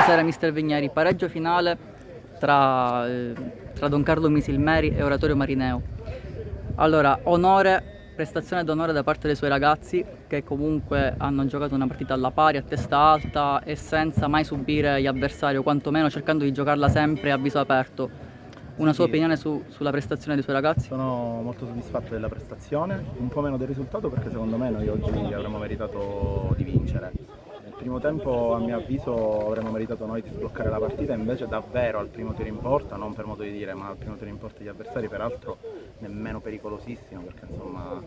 Buonasera mister Vigneri, pareggio finale tra Don Carlo Misilmeri e Oratorio Marineo. Allora, prestazione d'onore da parte dei suoi ragazzi che comunque hanno giocato una partita alla pari, a testa alta e senza mai subire gli avversari o quantomeno cercando di giocarla sempre a viso aperto. Una sua opinione sulla prestazione dei suoi ragazzi? Sono molto soddisfatto della prestazione, un po' meno del risultato perché secondo me noi oggi avremmo meritato di vincere. Nel primo tempo a mio avviso avremmo meritato noi di sbloccare la partita, invece davvero al primo tiro in porta, non per modo di dire, ma al primo tiro in porta degli avversari, peraltro nemmeno pericolosissimo perché insomma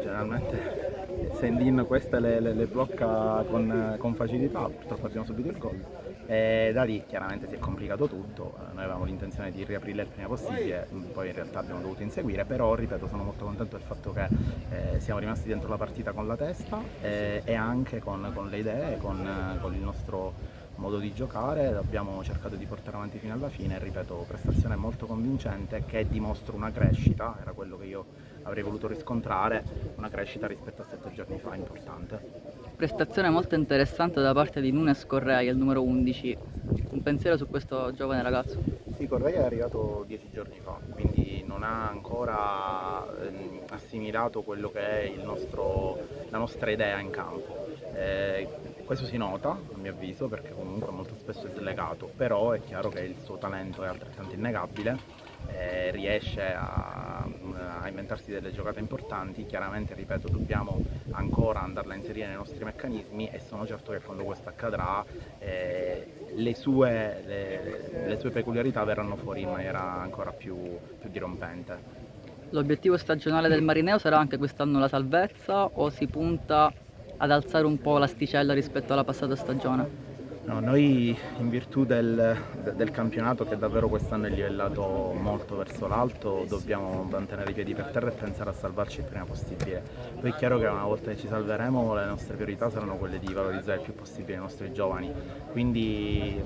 generalmente Sendin queste le blocca con facilità, purtroppo abbiamo subito il gol. E da lì chiaramente si è complicato tutto, noi avevamo l'intenzione di riaprirle il prima possibile, poi in realtà abbiamo dovuto inseguire, però ripeto sono molto contento del fatto che siamo rimasti dentro la partita con la testa e anche con le idee, con il nostro modo di giocare, abbiamo cercato di portare avanti fino alla fine, ripeto prestazione molto convincente che dimostra una crescita, era quello che io avrei voluto riscontrare, una crescita rispetto a 7 giorni fa importante. Prestazione molto interessante da parte di Nunes Correa, il numero 11. Un pensiero su questo giovane ragazzo? Sì, Correa è arrivato 10 giorni fa, quindi non ha ancora assimilato quello che è la nostra idea in campo. Questo si nota, a mio avviso, perché comunque molto spesso è slegato, però è chiaro che il suo talento è altrettanto innegabile, riesce a inventarsi delle giocate importanti, chiaramente ripeto dobbiamo ancora andarla a inserire nei nostri meccanismi e sono certo che quando questo accadrà le sue peculiarità verranno fuori in maniera ancora più dirompente. L'obiettivo stagionale del Marineo sarà anche quest'anno la salvezza o si punta ad alzare un po' l'asticella rispetto alla passata stagione? No, noi in virtù del campionato che davvero quest'anno è livellato molto verso l'alto dobbiamo mantenere i piedi per terra e pensare a salvarci il prima possibile. Poi è chiaro che una volta che ci salveremo le nostre priorità saranno quelle di valorizzare il più possibile i nostri giovani, quindi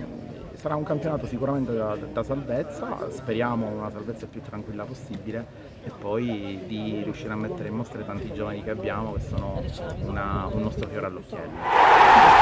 sarà un campionato sicuramente da salvezza, speriamo una salvezza il più tranquilla possibile e poi di riuscire a mettere in mostra i tanti giovani che abbiamo che sono un nostro fiore all'occhiello.